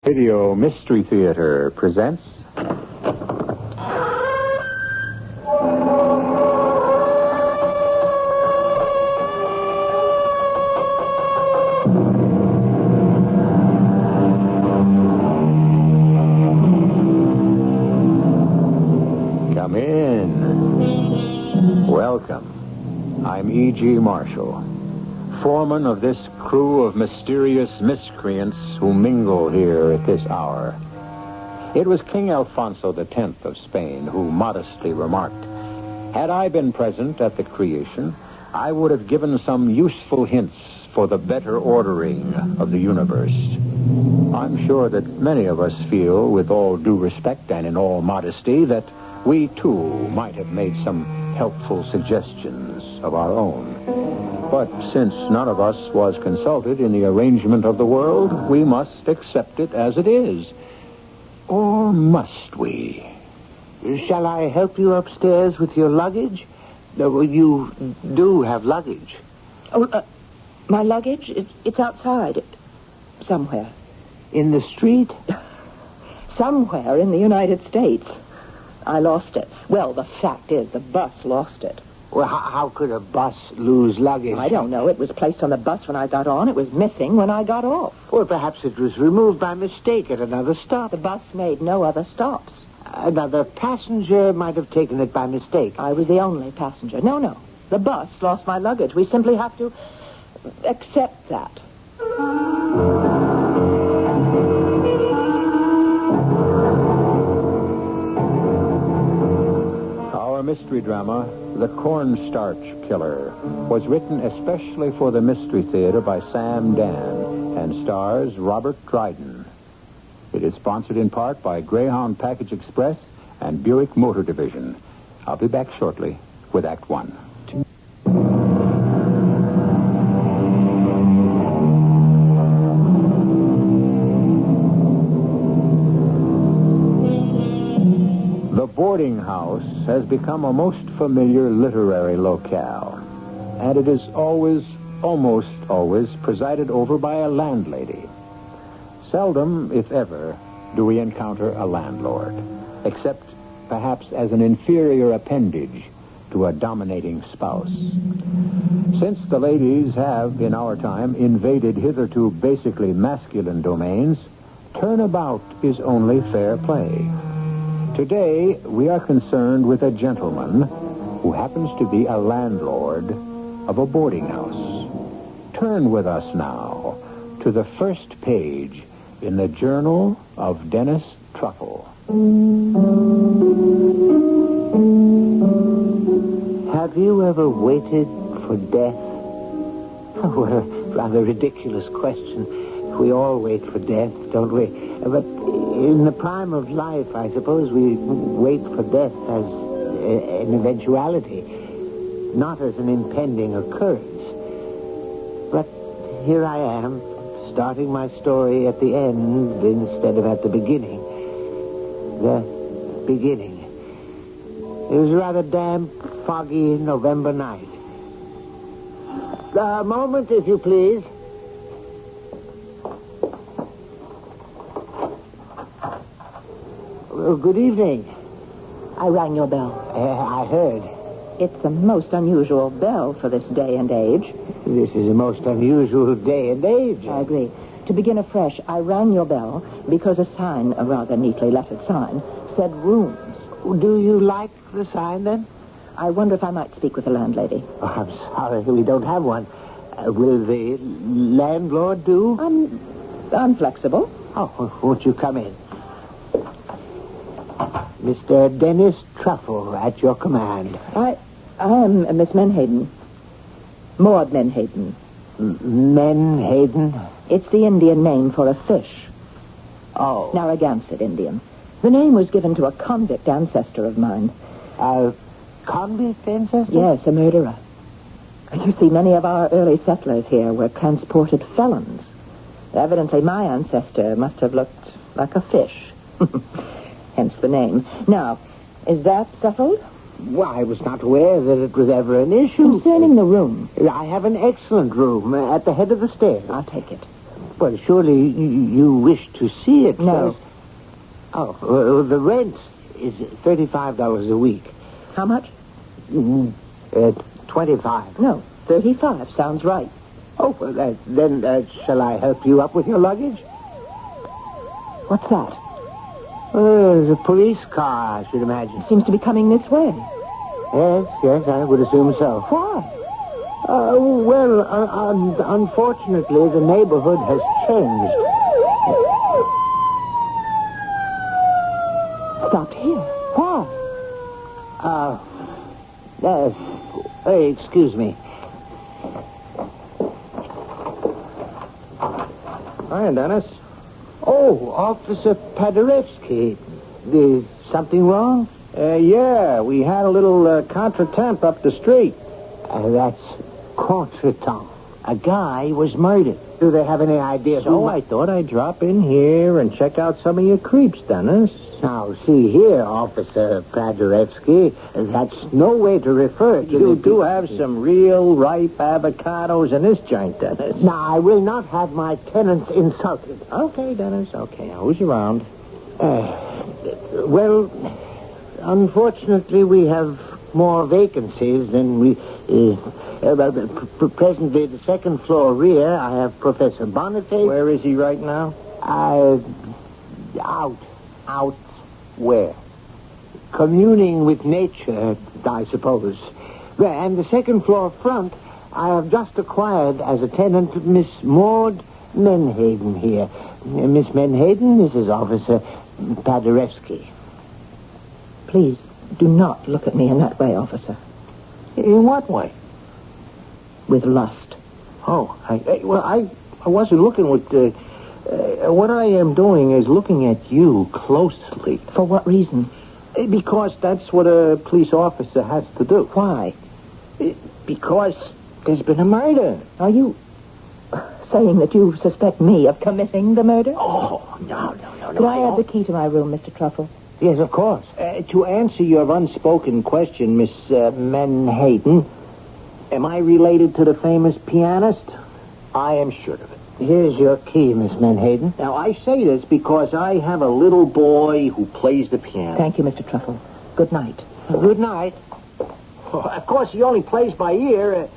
Radio Mystery Theater presents... Come in. Welcome. I'm E.G. Marshall, foreman of this crew of mysterious miscreants who mingle here at this hour. It was King Alfonso X of Spain who modestly remarked, "Had I been present at the creation, I would have given some useful hints for the better ordering of the universe." I'm sure that many of us feel, with all due respect and in all modesty, that we too might have made some helpful suggestions of our own. But since none of us was consulted in the arrangement of the world, we must accept it as it is. Or must we? Shall I help you upstairs with your luggage? No, you do have luggage. Oh, my luggage? It's outside. Somewhere. In the street? Somewhere in the United States. I lost it. Well, the fact is, the bus lost it. Well, how could a bus lose luggage? I don't know. It was placed on the bus when I got on. It was missing when I got off. Or perhaps it was removed by mistake at another stop. The bus made no other stops. Another passenger might have taken it by mistake. I was the only passenger. No. The bus lost my luggage. We simply have to accept that. Our mystery drama, The Cornstarch Killer, was written especially for the Mystery Theater by Sam Dan and stars Robert Dryden. It is sponsored in part by Greyhound Package Express and Buick Motor Division. I'll be back shortly with Act One. The boarding house has become a most familiar literary locale, and it is almost always, presided over by a landlady. Seldom, if ever, do we encounter a landlord, except perhaps as an inferior appendage to a dominating spouse. Since the ladies have, in our time, invaded hitherto basically masculine domains, turnabout is only fair play. Today, we are concerned with a gentleman who happens to be a landlord of a boarding house. Turn with us now to the first page in the Journal of Dennis Truffle. Have you ever waited for death? Oh, what a rather ridiculous question. We all wait for death, don't we? But in the prime of life, I suppose we wait for death as an eventuality, not as an impending occurrence. But here I am, starting my story at the end instead of at the beginning. The beginning. It was a rather damp, foggy November night. A moment, if you please. Well, good evening. I rang your bell. I heard. It's a most unusual bell for this day and age. This is a most unusual day and age. I agree. To begin afresh, I rang your bell because a sign, a rather neatly lettered sign, said rooms. Do you like the sign, then? I wonder if I might speak with the landlady. Oh, I'm sorry, we don't have one. Will the landlord do? I'm flexible. Oh, won't you come in? Mr. Dennis Truffle, at your command. I am Miss Menhaden. Maud Menhaden. Menhaden? It's the Indian name for a fish. Oh. Narragansett Indian. The name was given to a convict ancestor of mine. A convict ancestor? Yes, a murderer. You see, many of our early settlers here were transported felons. Evidently, my ancestor must have looked like a fish. Hence the name. Now, is that settled? Well, I was not aware that it was ever an issue. Concerning the room. I have an excellent room at the head of the stairs. I'll take it. Well, surely you wish to see it No. first. The rent is $35 a week. How much? 25. No, 35 sounds right. Oh, well, then shall I help you up with your luggage? What's that? There's a police car, I should imagine. Seems to be coming this way. Yes, I would assume so. Why? Unfortunately, the neighborhood has changed. Stopped here. Why? Excuse me. Hi, Dennis. Oh, Officer Paderewski. Is something wrong? Yeah, we had a little contretemps up the street. That's contretemps. A guy was murdered. Do they have any idea So I thought I'd drop in here and check out some of your creeps, Dennis. Now, see here, Officer Paderewski, that's no way to refer to You the do have some real ripe avocados in this joint, Dennis. Now, I will not have my tenants insulted. Okay, Dennis, okay. Who's around? Well, unfortunately, we have more vacancies than we... presently, the second floor rear, I have Professor Boniface. Where is he right now? Out. Out where? Communing with nature, I suppose. And the second floor front, I have just acquired as a tenant Miss Maud Menhaden here. Miss Menhaden, this is Officer Paderewski. Please, do not look at me in that way, officer. In what way? With lust. Oh, I wasn't looking with... what I am doing is looking at you closely. For what reason? Because that's what a police officer has to do. Why? Because there's been a murder. Are you saying that you suspect me of committing the murder? Oh, no. Could I have the key to my room, Mr. Truffle? Yes, of course. To answer your unspoken question, Miss Menhaden, am I related to the famous pianist? I am sure of it. Here's your key, Miss Menhaden. Now, I say this because I have a little boy who plays the piano. Thank you, Mr. Truffle. Good night. Good night. Of course, he only plays by ear.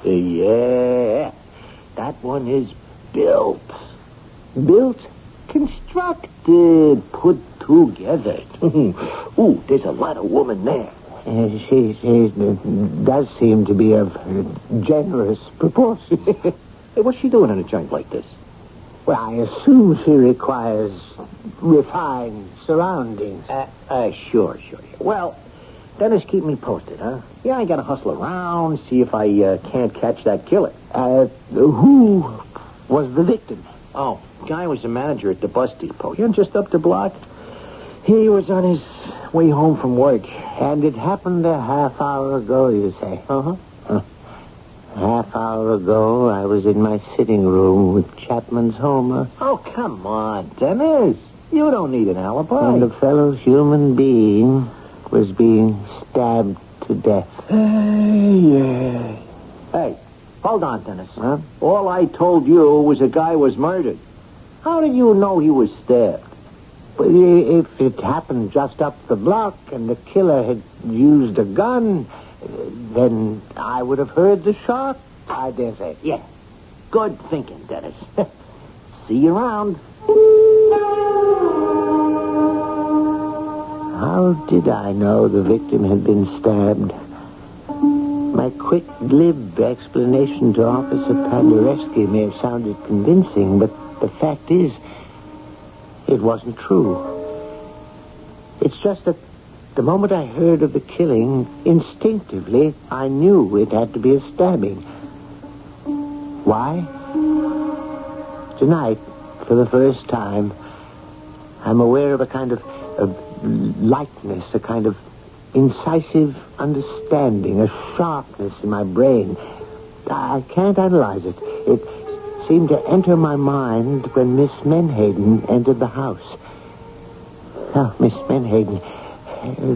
Yeah. That one is built. Built? Constructed. Put together. Ooh, there's a lot of woman there. She does seem to be of generous proportions. Hey, what's she doing in a joint like this? Well, I assume she requires refined surroundings. Sure. Well, Dennis, keep me posted, huh? Yeah, I gotta hustle around, see if I can't catch that killer. Who was the victim? Oh, guy was the manager at the bus depot. You're just up the block. He was on his way home from work. And it happened a half hour ago, you say? Uh-huh. A half hour ago, I was in my sitting room with Chapman's Homer. Oh, come on, Dennis. You don't need an alibi. And a fellow human being was being stabbed to death. Yeah. Hey, hold on, Dennis. Huh? All I told you was a guy was murdered. How did you know he was stabbed? But if it happened just up the block and the killer had used a gun, then I would have heard the shot, I dare say. Yeah. Good thinking, Dennis. See you around. How did I know the victim had been stabbed? My quick, glib explanation to Officer Paderewski may have sounded convincing, but the fact is, it wasn't true. It's just that the moment I heard of the killing, instinctively, I knew it had to be a stabbing. Why? Tonight, for the first time, I'm aware of a kind of lightness, a kind of incisive understanding, a sharpness in my brain. I can't analyze it. It seemed to enter my mind when Miss Menhaden entered the house. Oh, Miss Menhaden,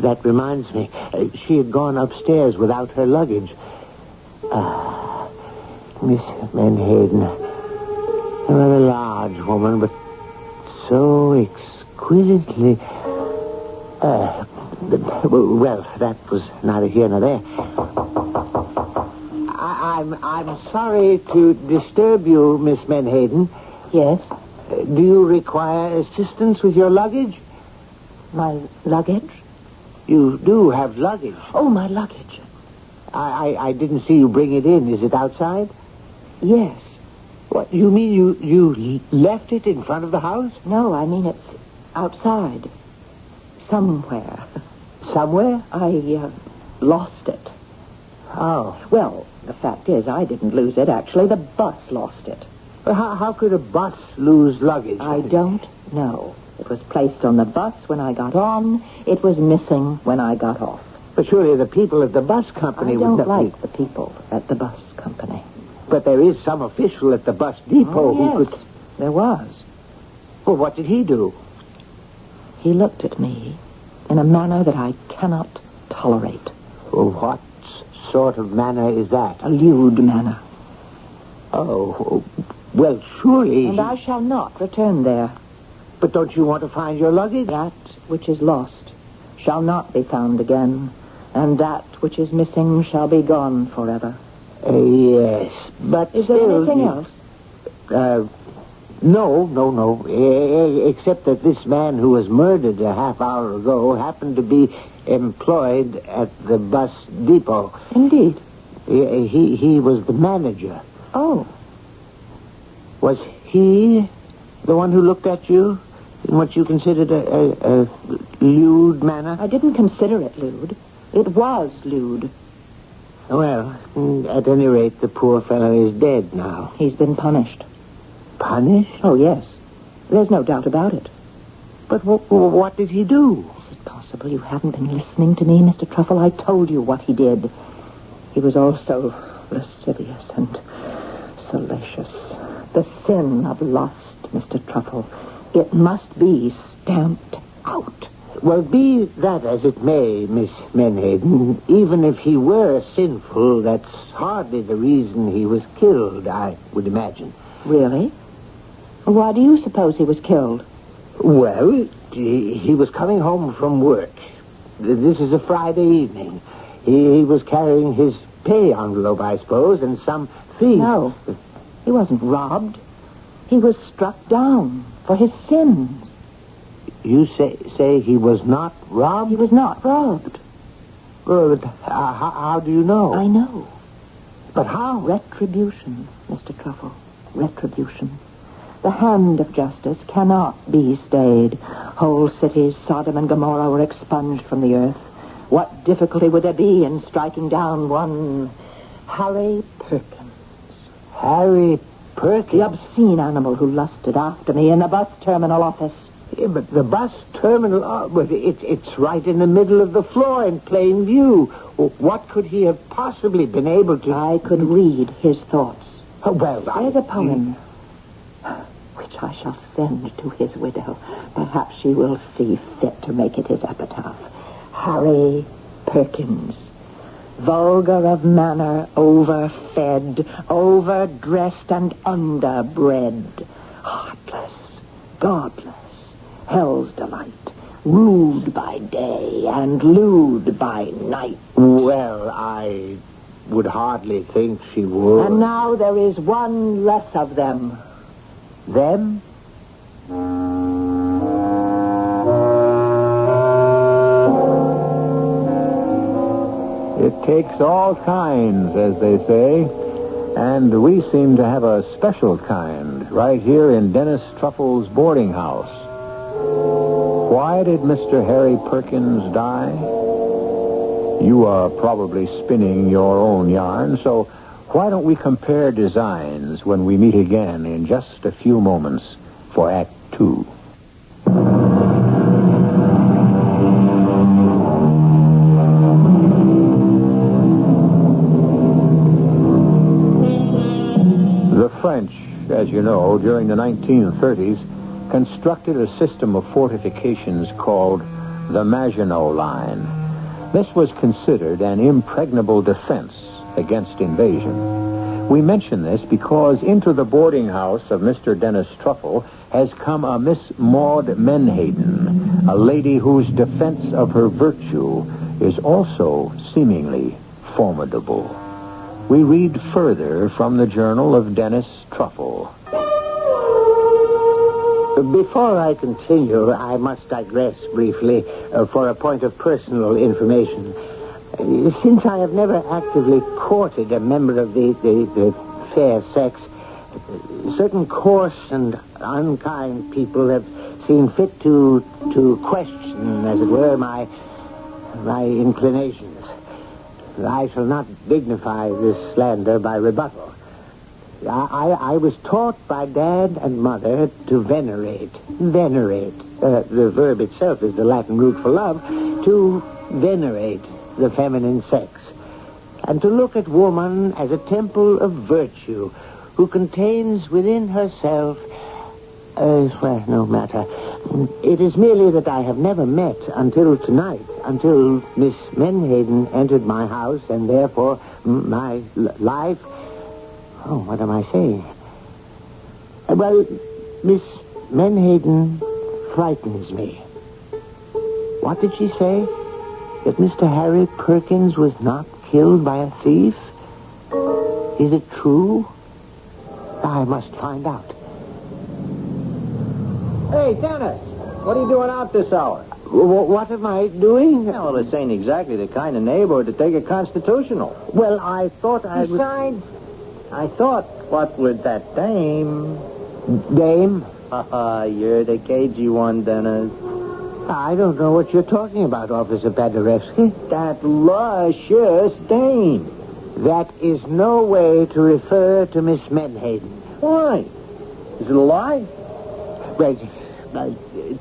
that reminds me. She had gone upstairs without her luggage. Miss Menhaden. A rather large woman, but so exquisitely... well, that was neither here nor there. I'm sorry to disturb you, Miss Menhaden. Yes? Do you require assistance with your luggage? My luggage? You do have luggage. Oh, my luggage. I didn't see you bring it in. Is it outside? Yes. What, you mean you left it in front of the house? No, I mean it's outside. Somewhere. Somewhere? I lost it. Oh. Well, the fact is, I didn't lose it. Actually, the bus lost it. How could a bus lose luggage? I don't know. It was placed on the bus when I got on. It was missing when I got off. But surely the people at the bus company I don't would... like the people at the bus company. But there is some official at the bus depot who yes, could... there was. Well, what did he do? He looked at me in a manner that I cannot tolerate. Well, what sort of manner is that? A lewd manner. Oh, well, surely... And I shall not return there. But don't you want to find your luggage? That which is lost shall not be found again, and that which is missing shall be gone forever. Yes, but Is there anything else? No. Except that this man who was murdered a half hour ago happened to be employed at the bus depot. Indeed. He was the manager. Oh. Was he the one who looked at you in what you considered a lewd manner? I didn't consider it lewd. It was lewd. Well, at any rate, the poor fellow is dead now. He's been punished. Punished? Oh, yes. There's no doubt about it. But what did he do? Is it possible you haven't been listening to me, Mr. Truffle? I told you what he did. He was also lascivious and salacious. The sin of lust, Mr. Truffle. It must be stamped out. Well, be that as it may, Miss Menhaden, even if he were sinful, that's hardly the reason he was killed, I would imagine. Really? Why do you suppose he was killed? Well, he was coming home from work. This is a Friday evening. He was carrying his pay envelope, I suppose, and some thief... No, he wasn't robbed. He was struck down for his sins. You say he was not robbed? He was not robbed. Well, but how do you know? I know. But how? Retribution, Mr. Truffle. Retribution. The hand of justice cannot be stayed. Whole cities, Sodom and Gomorrah, were expunged from the earth. What difficulty would there be in striking down one Harry Perkins? Harry Perkins? The obscene animal who lusted after me in the bus terminal office. Yeah, but the bus terminal, it's right in the middle of the floor in plain view. What could he have possibly been able to... I could read his thoughts. Well, There's a poem which I shall send to his widow. Perhaps she will see fit to make it his epitaph. Harry Perkins, vulgar of manner, overfed, overdressed and underbred, heartless, godless, hell's delight, rude by day and lewd by night. Well, I would hardly think she would. And now there is one less of them. Them? It takes all kinds, as they say, and we seem to have a special kind right here in Dennis Truffle's boarding house. Why did Mr. Harry Perkins die? You are probably spinning your own yarn, so why don't we compare designs when we meet again in just a few moments for Act 2. The French, as you know, during the 1930s, constructed a system of fortifications called the Maginot Line. This was considered an impregnable defense against invasion. We mention this because into the boarding house of Mr. Dennis Truffle has come a Miss Maud Menhaden, a lady whose defense of her virtue is also seemingly formidable. We read further from the journal of Dennis Truffle. Before I continue, I must digress briefly for a point of personal information. Since I have never actively courted a member of the fair sex, certain coarse and unkind people have seen fit to question, as it were, my inclinations. I shall not dignify this slander by rebuttal. I was taught by Dad and Mother to venerate. The verb itself is the Latin root for love. To venerate the feminine sex. And to look at woman as a temple of virtue who contains within herself... well, no matter. It is merely that I have never met until tonight, until Miss Menhaden entered my house and therefore my life... Oh, what am I saying? Well, Miss Menhaden frightens me. What did she say? That Mr. Harry Perkins was not killed by a thief? Is it true? I must find out. Hey, Dennis, what are you doing out this hour? What am I doing? Well, this ain't exactly the kind of neighborhood to take a constitutional. Well, I thought I would... Besides, I thought, what with that dame... Dame? You're the cagey one, Dennis. I don't know what you're talking about, Officer Paderewski. That luscious dame. That is no way to refer to Miss Menhaden. Why? Is it a lie? Well,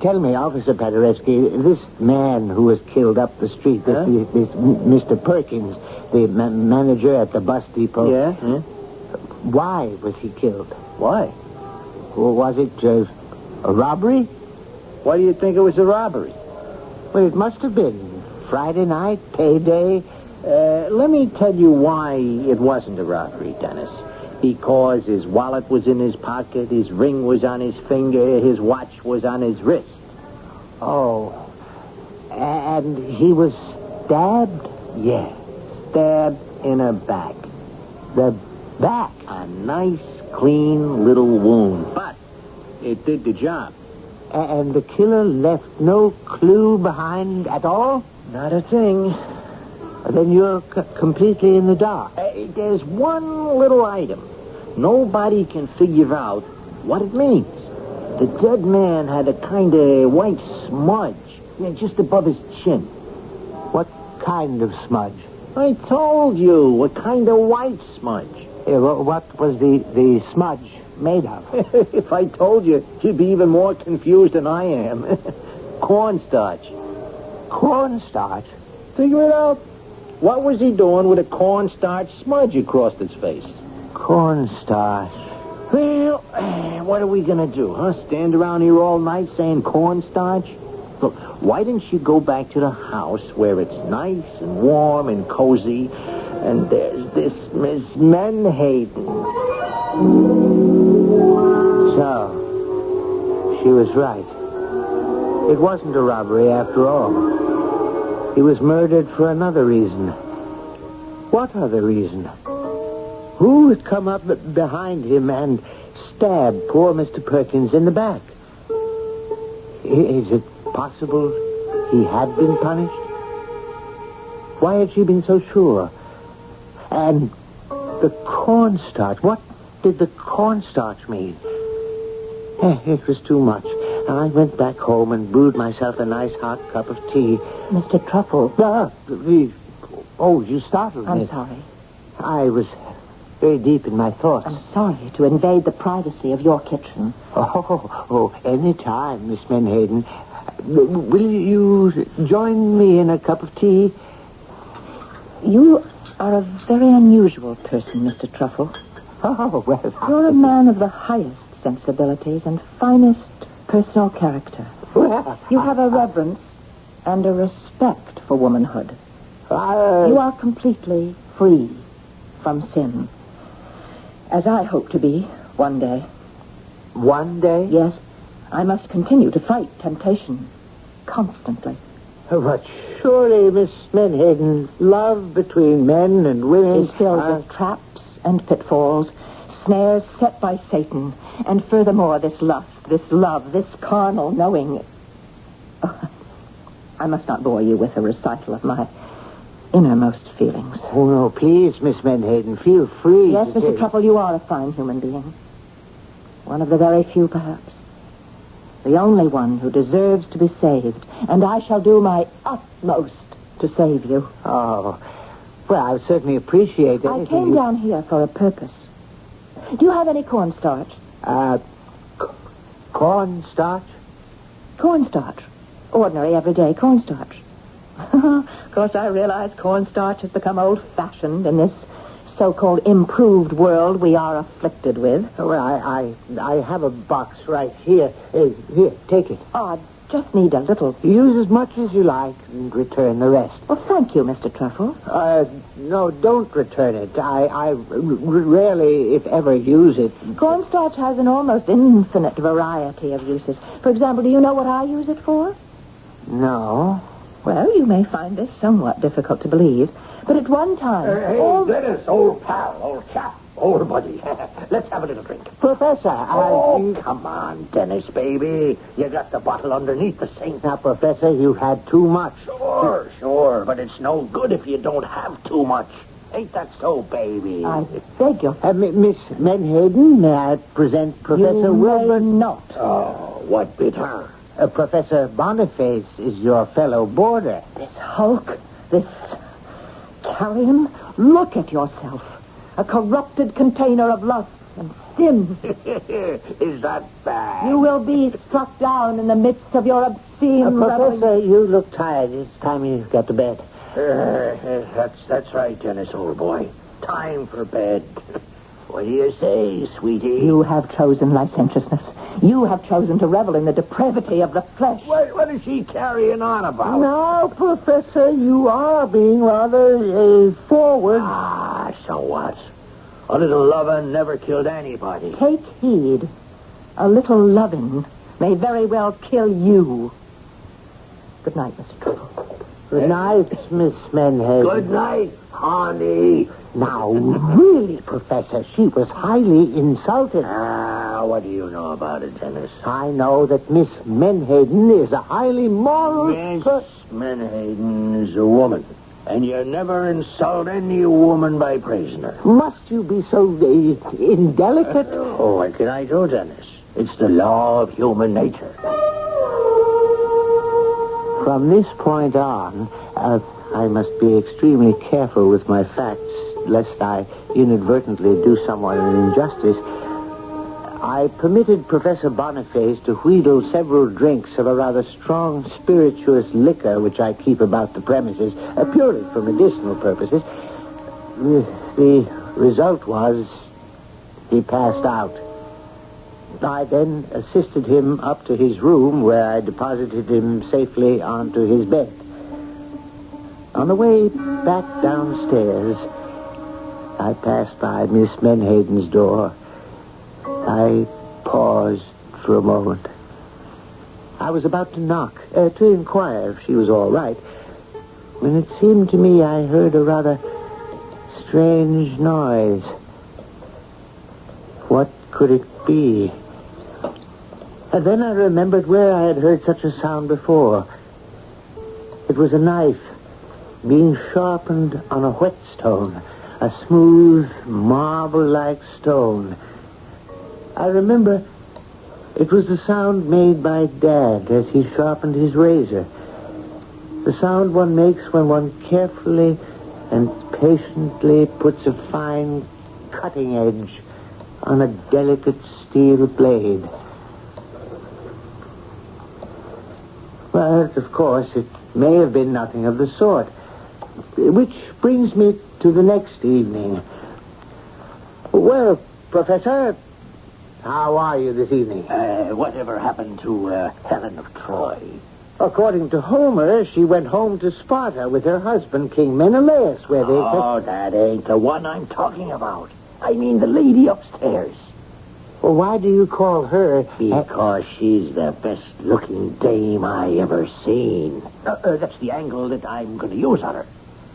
tell me, Officer Paderewski, this man who was killed up the street, this Mr. Perkins, the manager at the bus depot. Yeah? Why was he killed? Why? Or was it a robbery? Why do you think it was a robbery? Well, it must have been. Friday night, payday. Let me tell you why it wasn't a robbery, Dennis. Because his wallet was in his pocket, his ring was on his finger, his watch was on his wrist. Oh. And he was stabbed? Yes, stabbed in the back. The back? A nice, clean little wound. But it did the job. And the killer left no clue behind at all? Not a thing. Then you're completely in the dark. There's one little item. Nobody can figure out what it means. The dead man had a kind of white smudge just above his chin. What kind of smudge? I told you, a kind of white smudge. What was the smudge made of? If I told you, you'd be even more confused than I am. Cornstarch. Cornstarch? Figure it out. What was he doing with a cornstarch smudge across his face? Cornstarch. Well, what are we going to do, huh? Stand around here all night saying cornstarch? Look, why didn't you go back to the house where it's nice and warm and cozy, and there's this Miss Menhaden? So, she was right. It wasn't a robbery after all. He was murdered for another reason. What other reason? Who had come up behind him and stabbed poor Mr. Perkins in the back? Is it possible he had been punished? Why had she been so sure? And the cornstarch. What did the cornstarch mean? It was too much. I went back home and brewed myself a nice hot cup of tea. Mr. Truffle. You startled me. I'm sorry. I was very deep in my thoughts. I'm sorry to invade the privacy of your kitchen. Any time, Miss Menhaden. Will you join me in a cup of tea? You are a very unusual person, Mr. Truffle. Oh, well... You're a man of the highest sensibilities and finest personal character. Well, you have a reverence and a respect for womanhood. You are completely free from sin. As I hope to be one day. One day? Yes, I must continue to fight temptation constantly. But surely, Miss Menhaden, love between men and women Is filled with traps and pitfalls, snares set by Satan, and furthermore this lust, this love, this carnal knowing. Oh, I must not bore you with a recital of my innermost feelings. Oh, no, please, Miss Menhaden, feel free. Yes, Mr. Truffle, you are a fine human being. One of the very few, perhaps. The only one who deserves to be saved, and I shall do my utmost to save you. Oh, well, I certainly appreciate I anything. came down here for a purpose. Do you have any cornstarch? Cornstarch? Cornstarch. Ordinary, everyday cornstarch. Of course, I realize cornstarch has become old-fashioned in this so-called improved world we are afflicted with. Well, I have a box right here. Here, take it. Oh, I just need a little. Use as much as you like and return the rest. Well, thank you, Mr. Truffle. No, don't return it. I rarely, if ever, use it. Cornstarch has an almost infinite variety of uses. For example, do you know what I use it for? No. Well, you may find this somewhat difficult to believe, but at one time... Dennis, old pal, old chap, old buddy. Let's have a little drink. Professor, Come on, Dennis, baby. You got the bottle underneath the sink. Now, Professor, you had too much. Sure, but it's no good if you don't have too much. Ain't that so, baby? I beg your... Miss Menhaden, may I present Professor Wilbur? not. Oh, what bitter. Professor Boniface is your fellow boarder. This hulk, this carrion, look at yourself. A corrupted container of lust and sin. Is that bad? You will be struck down in the midst of your obscene revelings. Professor, you look tired. It's time you got to bed. That's right, Dennis, old boy. Time for bed. What do you say, sweetie? You have chosen licentiousness. You have chosen to revel in the depravity of the flesh. What is she carrying on about? Now, Professor, you are being rather forward. Ah, so what? A little lovin' never killed anybody. Take heed. A little loving may very well kill you. Good night, Mr. Truffle. Good night, Miss Menhaden. Good night, honey. Now, really, Professor, she was highly insulted. Ah, what do you know about it, Dennis? I know that Miss Menhaden is a highly moral... Miss Menhaden is a woman, and you never insult any woman by praising her. Must you be so indelicate? Oh, what can I do, Dennis? It's the law of human nature. From this point on, I must be extremely careful with my facts, lest I inadvertently do someone an injustice. I permitted Professor Boniface to wheedle several drinks of a rather strong spirituous liquor which I keep about the premises, purely for medicinal purposes. The result was he passed out. I then assisted him up to his room, where I deposited him safely onto his bed. On the way back downstairs, I passed by Miss Menhaden's door. I paused for a moment. I was about to knock, to inquire if she was all right, when it seemed to me I heard a rather strange noise. What could it be? And then I remembered where I had heard such a sound before. It was a knife being sharpened on a whetstone, a smooth, marble-like stone. I remember it was the sound made by Dad as he sharpened his razor. The sound one makes when one carefully and patiently puts a fine cutting edge on a delicate steel blade. But, of course, it may have been nothing of the sort. Which brings me to the next evening. Well, Professor, how are you this evening? Whatever happened to Helen of Troy? According to Homer, she went home to Sparta with her husband, King Menelaus, where they... Oh, that ain't the one I'm talking about. I mean the lady upstairs. Well, why do you call her... Because she's the best-looking dame I ever seen. That's the angle that I'm going to use on her.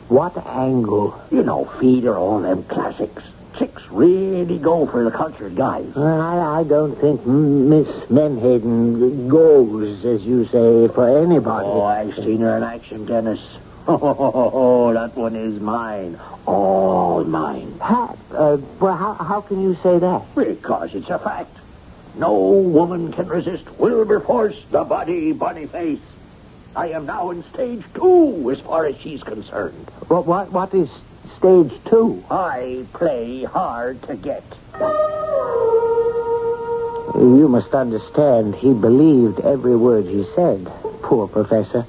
What angle? You know, feed her all them classics. Chicks really go for the cultured guys. Well, I don't think Miss Menhaden goes, as you say, for anybody. Oh, I've seen her in action, Dennis. Oh, that one is mine. All mine. Well, how can you say that? Because it's a fact. No woman can resist Wilberforce, the Boniface. I am now in stage 2 as far as she's concerned. What is stage 2? I play hard to get. You must understand, he believed every word he said. Poor professor.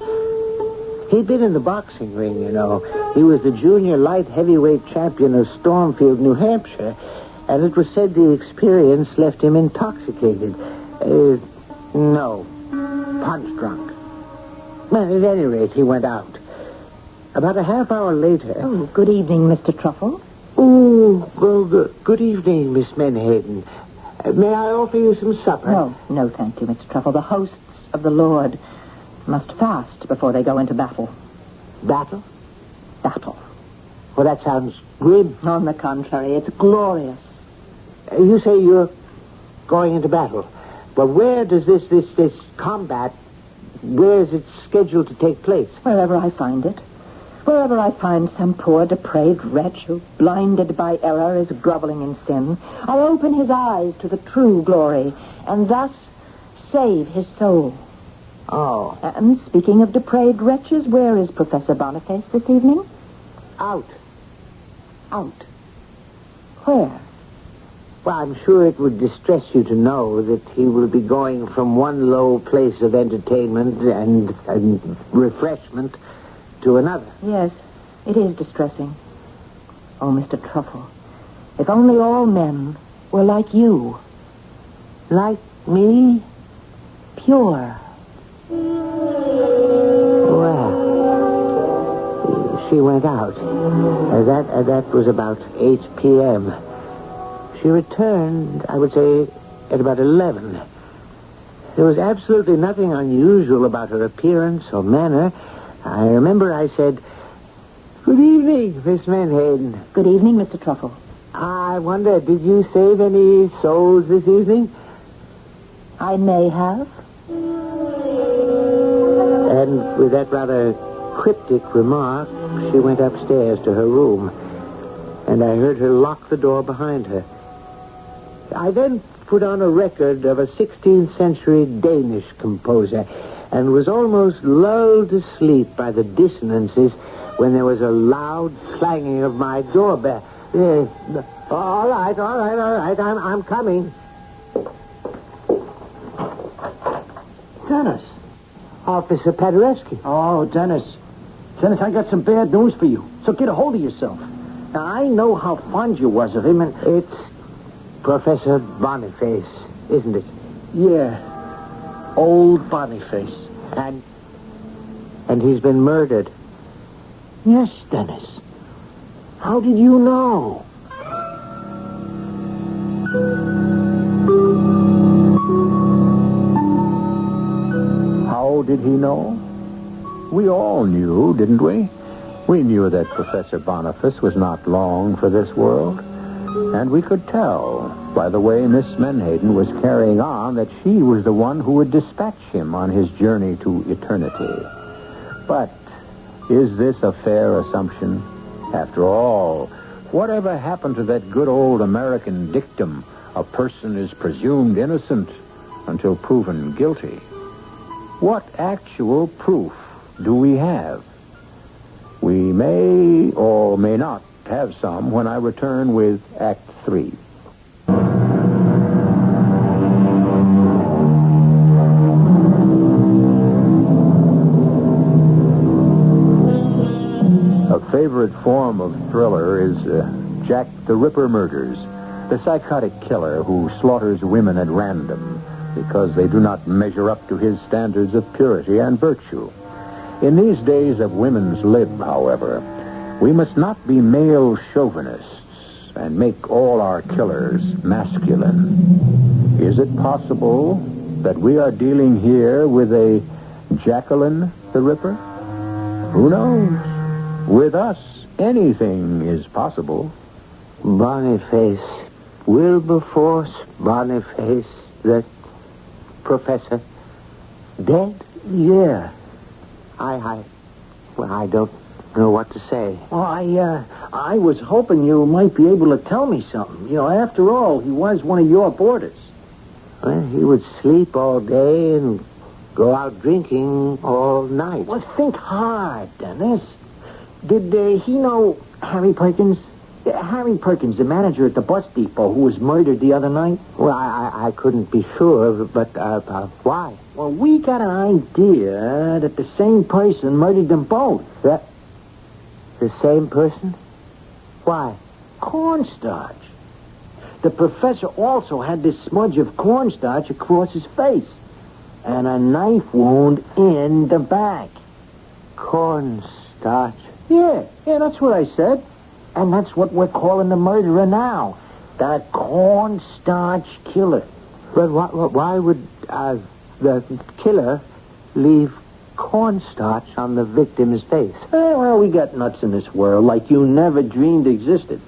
He'd been in the boxing ring, you know. He was the junior light heavyweight champion of Stormfield, New Hampshire, and it was said the experience left him intoxicated. No, punch drunk. Well, at any rate, he went out. About a half hour later... Oh, good evening, Mr. Truffle. Oh, well, good evening, Miss Menhaden. May I offer you some supper? No, thank you, Mr. Truffle. The hosts of the Lord must fast before they go into battle. Battle? Battle. Well, that sounds grim. On the contrary, it's glorious. You say you're going into battle. But where does this combat, where is it scheduled to take place? Wherever I find it. Wherever I find some poor, depraved wretch who, blinded by error, is groveling in sin, I open his eyes to the true glory, and thus save his soul. Oh. And speaking of depraved wretches, where is Professor Boniface this evening? Out. Where? Well, I'm sure it would distress you to know that he will be going from one low place of entertainment and refreshment to another. Yes, it is distressing. Oh, Mr. Truffle, if only all men were like you. Like me? Pure. Well, she went out. That was about 8 p.m. She returned, I would say, at about 11. There was absolutely nothing unusual about her appearance or manner. I remember I said, "Good evening, Miss Menhaden." Good evening, Mr. Truffle. I wonder, did you save any souls this evening? I may have. And with that rather cryptic remark, she went upstairs to her room, and I heard her lock the door behind her. I then put on a record of a 16th century Danish composer and was almost lulled to sleep by the dissonances when there was a loud clanging of my doorbell. All right, I'm coming. Dennis. Officer Paderewski. Oh, Dennis, I got some bad news for you. So get a hold of yourself. Now, I know how fond you was of him, and... It's Professor Boniface, isn't it? Yeah. Old Boniface. And he's been murdered. Yes, Dennis. How did you know? How did he know? We all knew, didn't we? We knew that Professor Boniface was not long for this world. And we could tell by the way Miss Menhaden was carrying on that she was the one who would dispatch him on his journey to eternity. But is this a fair assumption? After all, whatever happened to that good old American dictum, a person is presumed innocent until proven guilty? What actual proof do we have? We may or may not have some when I return with Act 3. A favorite form of thriller is Jack the Ripper murders, the psychotic killer who slaughters women at random because they do not measure up to his standards of purity and virtue. In these days of women's lib, however, we must not be male chauvinists, and make all our killers masculine. Is it possible that we are dealing here with a Jacqueline the Ripper? Who knows? With us, anything is possible. Boniface. Wilberforce Boniface, the professor. Dead? Yeah. Well, I don't know what to say. Well, I was hoping you might be able to tell me something. You know, after all, he was one of your boarders. Well, he would sleep all day and go out drinking all night. Well, think hard, Dennis. Did he know Harry Perkins? Harry Perkins, the manager at the bus depot who was murdered the other night? Well, I couldn't be sure, but why? Well, we got an idea that the same person murdered them both. The same person? Why? Cornstarch. The professor also had this smudge of cornstarch across his face and a knife wound in the back. Cornstarch? Yeah, that's what I said. And that's what we're calling the murderer now. The Cornstarch Killer. But why would the killer leave cornstarch on the victim's face? Well, we got nuts in this world like you never dreamed existed.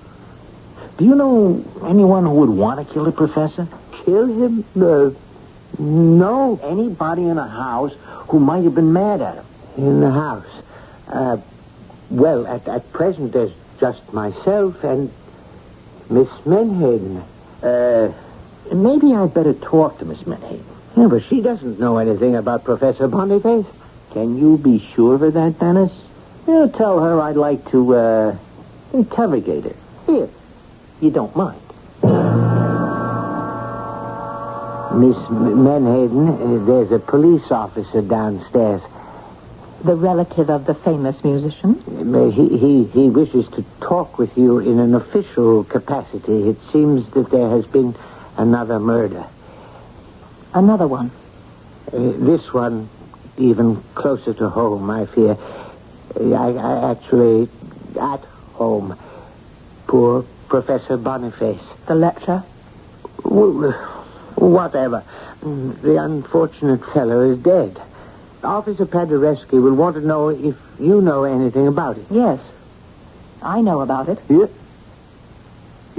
Do you know anyone who would want to kill the professor? Kill him? No. Anybody in the house who might have been mad at him. In the house? Well, at present there's just myself and Miss Menhaden. Maybe I'd better talk to Miss Menhaden. Yeah, but she doesn't know anything about Professor Boniface. Can you be sure of that, Dennis? Tell her I'd like to, interrogate her. If you don't mind. Miss Menhaden, there's a police officer downstairs. The relative of the famous musician? He wishes to talk with you in an official capacity. It seems that there has been another murder. Another one? This one even closer to home, I fear. I actually at home. Poor Professor Boniface. The lecturer? Whatever. The unfortunate fellow is dead. Officer Paderewski will want to know if you know anything about it. Yes. I know about it. You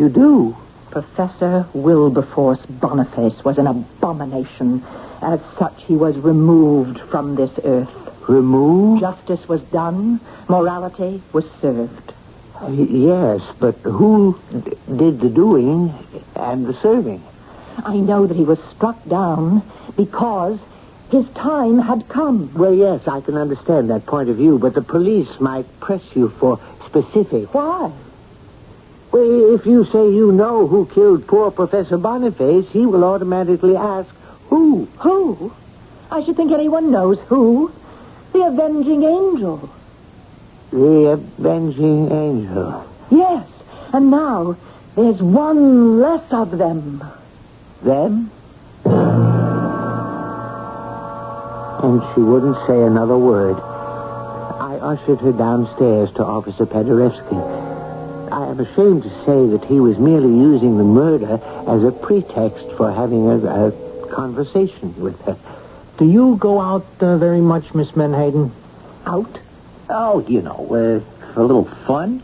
do? Professor Wilberforce Boniface was an abomination. As such, he was removed from this earth. Removed? Justice was done. Morality was served. Yes, but who did the doing and the serving? I know that he was struck down because his time had come. Well, yes, I can understand that point of view, but the police might press you for specifics. Why? Well, if you say you know who killed poor Professor Boniface, he will automatically ask, who? Who? I should think anyone knows who. The avenging angel. The avenging angel. Yes, and now there's one less of them. Them? And she wouldn't say another word. I ushered her downstairs to Officer Paderewski. I am ashamed to say that he was merely using the murder as a pretext for having a conversation with her. Do you go out very much, Miss Menhaden? Out? Oh, for a little fun.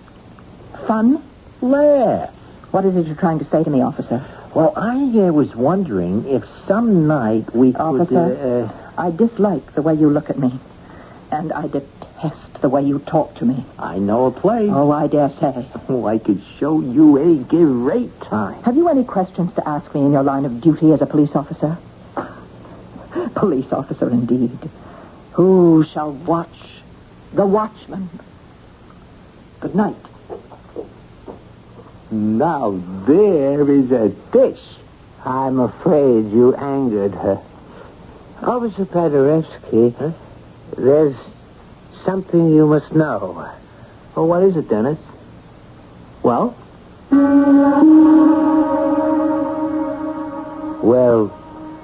Fun? Laugh. What is it you're trying to say to me, officer? Well, I was wondering if some night we could... Officer, I dislike the way you look at me. And I detest the way you talk to me. I know a place. Oh, I dare say. Oh, I could show you a great time. Have you any questions to ask me in your line of duty as a police officer? Police officer, indeed. Who shall watch the watchman? Good night. Now, there is a dish. I'm afraid you angered her. Officer Paderewski, there's something you must know. Oh, what is it, Dennis? Well? Well,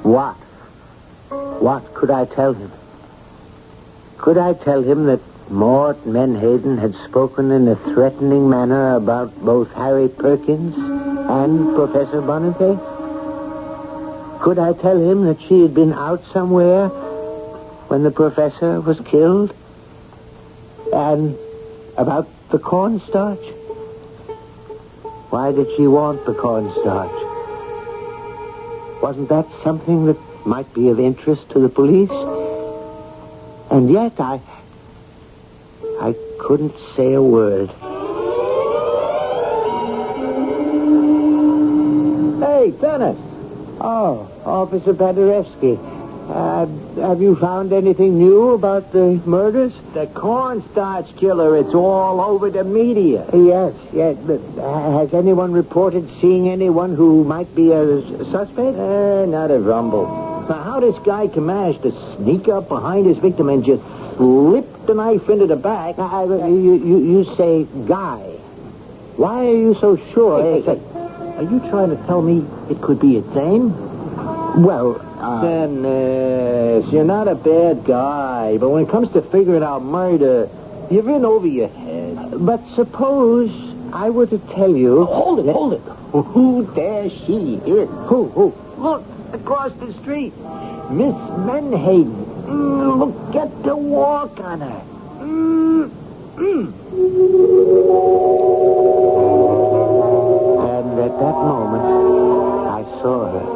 what? What could I tell him? Could I tell him that Mort Menhaden had spoken in a threatening manner about both Harry Perkins and Professor Boniface? Could I tell him that she had been out somewhere when the professor was killed? And about the cornstarch? Why did she want the cornstarch? Wasn't that something that might be of interest to the police? And yet I couldn't say a word. Hey, Dennis. Oh, Officer Paderewski. Have you found anything new about the murders? The cornstarch killer, it's all over the media. Yes. But has anyone reported seeing anyone who might be a suspect? Not a rumble. Now, how this guy can manage to sneak up behind his victim and just slip the knife into the back? You say guy. Why are you so sure? Hey. Are you trying to tell me it could be a dame? Well, Dennis, you're not a bad guy, but when it comes to figuring out murder, you're in over your head. But suppose I were to tell you... Hold it. Who there she is? Who? Look, across the street. Miss Menhaden. Look at the walk on her. And at that moment, I saw her.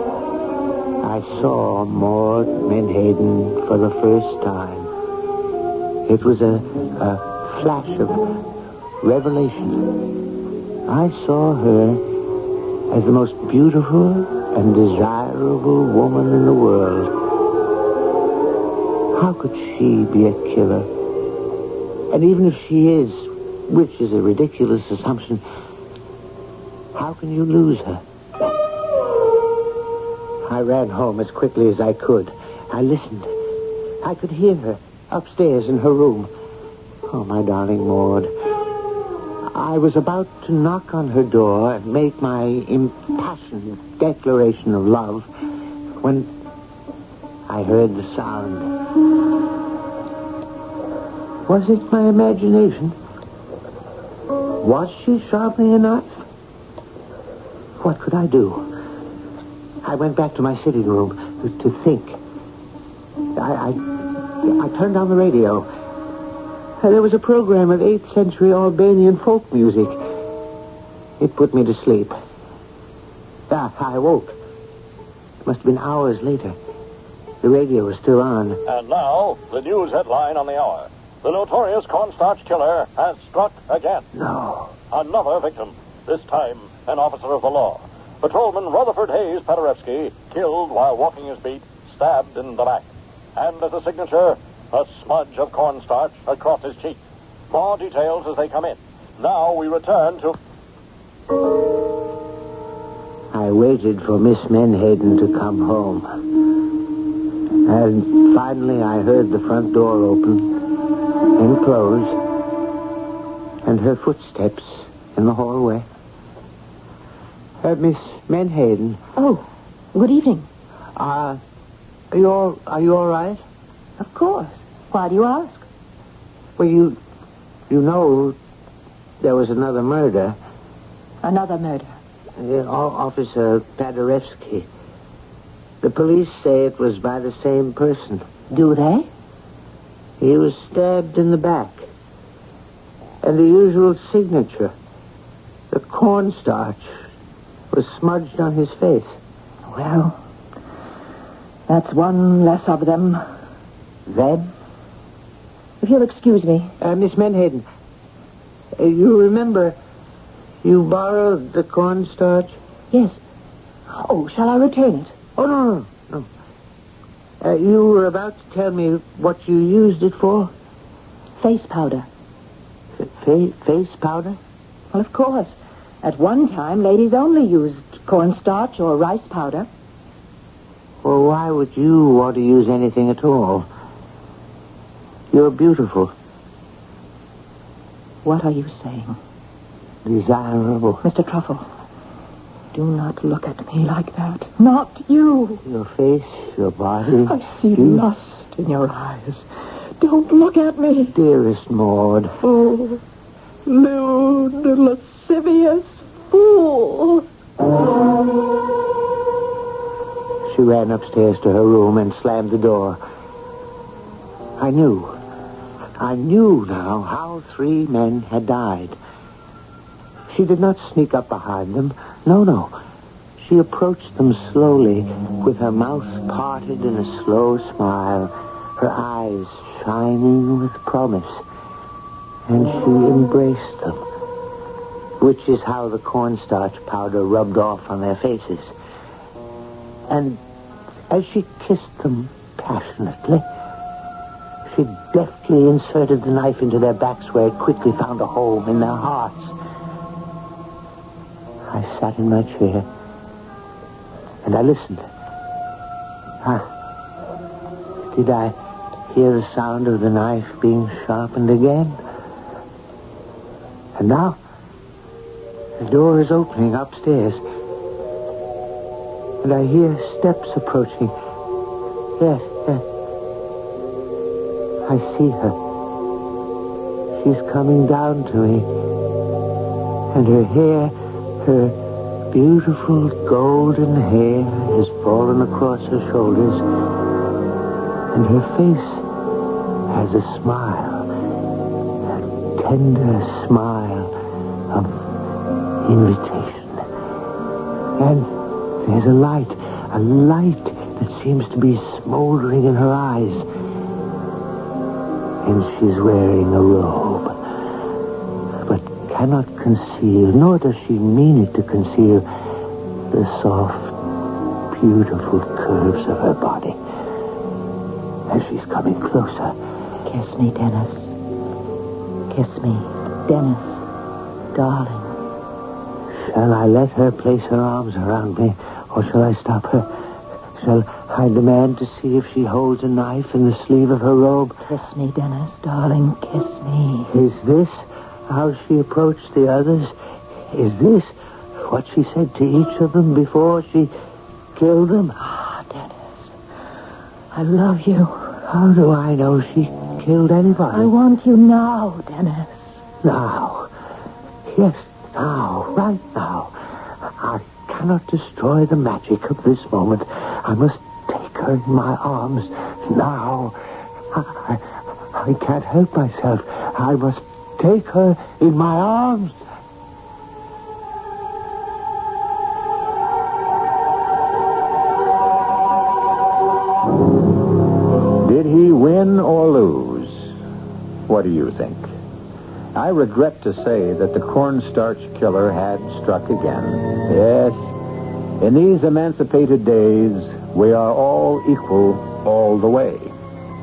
I saw Maud Menhaden for the first time. It was a flash of revelation. I saw her as the most beautiful and desirable woman in the world. How could she be a killer? And even if she is, which is a ridiculous assumption, how can you lose her? I ran home as quickly as I could. I listened. I could hear her upstairs in her room. Oh, my darling Maud. I was about to knock on her door and make my impassioned declaration of love when I heard the sound. Was it my imagination? Was she sharpening a knife? What could I do? I went back to my sitting room to think. I turned on the radio. There was a program of 8th century Albanian folk music. It put me to sleep. I woke. It must have been hours later. The radio was still on. And now, the news headline on the hour. The notorious cornstarch killer has struck again. No. Another victim, this time an officer of the law. Patrolman Rutherford Hayes Paderewski, killed while walking his beat, stabbed in the back. And as a signature, a smudge of cornstarch across his cheek. More details as they come in. Now we return to... I waited for Miss Menhaden to come home. And finally I heard the front door open and close, and her footsteps in the hallway. Miss Menhaden. Oh, good evening. Are you all right? Of course. Why do you ask? Well, you know there was another murder. Another murder. Officer Paderewski. The police say it was by the same person. Do they? He was stabbed in the back. And the usual signature, the cornstarch, was smudged on his face. Well, that's one less of them. Them? If you'll excuse me. Miss Menhaden, you remember you borrowed the cornstarch? Yes. Oh, shall I return it? Oh, no. You were about to tell me what you used it for? Face powder. Face powder? Well, of course. At one time, ladies only used cornstarch or rice powder. Well, why would you want to use anything at all? You're beautiful. What are you saying? Desirable. Mr. Truffle, do not look at me like that. Not you. Your face, your body. I see lust in your eyes. Don't look at me. Dearest Maud. Oh, lewd, lascivious fool. She ran upstairs to her room and slammed the door. I knew now how 3 men had died. She did not sneak up behind them. No. She approached them slowly, with her mouth parted in a slow smile, her eyes shining with promise. And she embraced them, which is how the cornstarch powder rubbed off on their faces. And as she kissed them passionately, she deftly inserted the knife into their backs where it quickly found a home in their hearts. I sat in my chair and I listened. Did I hear the sound of the knife being sharpened again? And now the door is opening upstairs. And I hear steps approaching. Yes. I see her. She's coming down to me. And her hair, her beautiful golden hair, has fallen across her shoulders. And her face has a smile. A tender smile of invitation. And there's a light that seems to be smoldering in her eyes. And she's wearing a robe, but cannot conceal, nor does she mean it to conceal, the soft, beautiful curves of her body. As she's coming closer. Kiss me, Dennis. Kiss me, Dennis, darling. Shall I let her place her arms around me, or shall I stop her? Shall I demand to see if she holds a knife in the sleeve of her robe? Kiss me, Dennis, darling, kiss me. Is this how she approached the others? Is this what she said to each of them before she killed them? Dennis, I love you. How do I know she killed anybody? I want you now, Dennis. Now. Yes, now. Right now. I cannot destroy the magic of this moment. I must take her in my arms now. I can't help myself. I must take her in my arms. Did he win or lose? What do you think? I regret to say that the cornstarch killer had struck again. Yes, in these emancipated days, we are all equal all the way.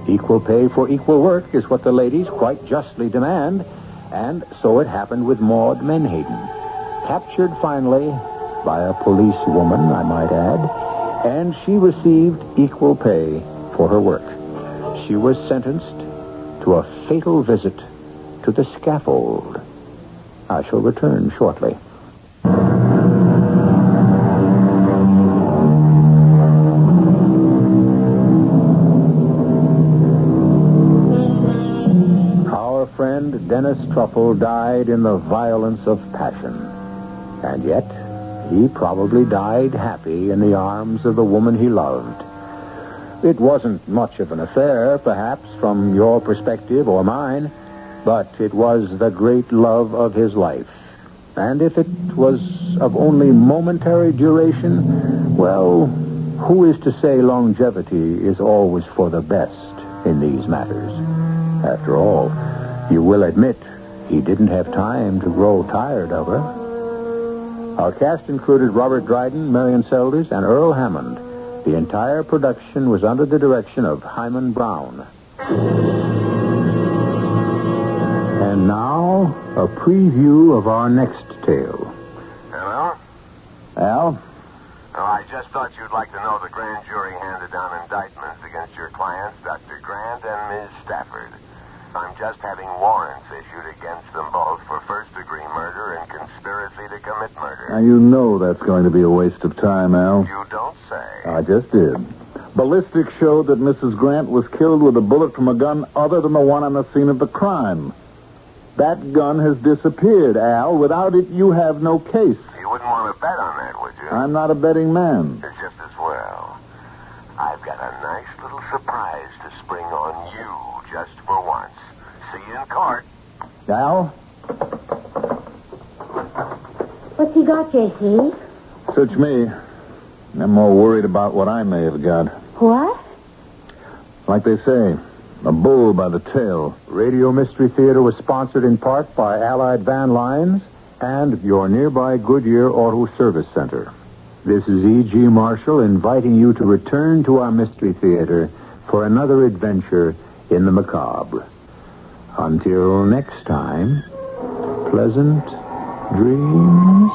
Equal pay for equal work is what the ladies quite justly demand, and so it happened with Maud Menhaden. Captured finally by a policewoman, I might add, and she received equal pay for her work. She was sentenced to a fatal visit to the scaffold. I shall return shortly. Our friend Dennis Truffle died in the violence of passion. And yet, he probably died happy in the arms of the woman he loved. It wasn't much of an affair, perhaps, from your perspective or mine, but it was the great love of his life. And if it was of only momentary duration, well, who is to say longevity is always for the best in these matters? After all, you will admit he didn't have time to grow tired of her. Our cast included Robert Dryden, Marion Selders, and Earl Hammond. The entire production was under the direction of Hyman Brown. And now, a preview of our next tale. Hello? Al? Oh, I just thought you'd like to know the grand jury handed down indictments against your clients, Dr. Grant and Ms. Stafford. I'm just having warrants issued against them both for first-degree murder and conspiracy to commit murder. Now, you know that's going to be a waste of time, Al. You don't say. I just did. Ballistics showed that Mrs. Grant was killed with a bullet from a gun other than the one on the scene of the crime. That gun has disappeared, Al. Without it, you have no case. You wouldn't want to bet on that, would you? I'm not a betting man. It's just as well. I've got a nice little surprise to spring on you just for once. See you in court. Al? What's he got, J.C.? Search me. I'm more worried about what I may have got. What? Like they say, a bull by the tail. Radio Mystery Theater was sponsored in part by Allied Van Lines and your nearby Goodyear Auto Service Center. This is E.G. Marshall inviting you to return to our Mystery Theater for another adventure in the macabre. Until next time, pleasant dreams.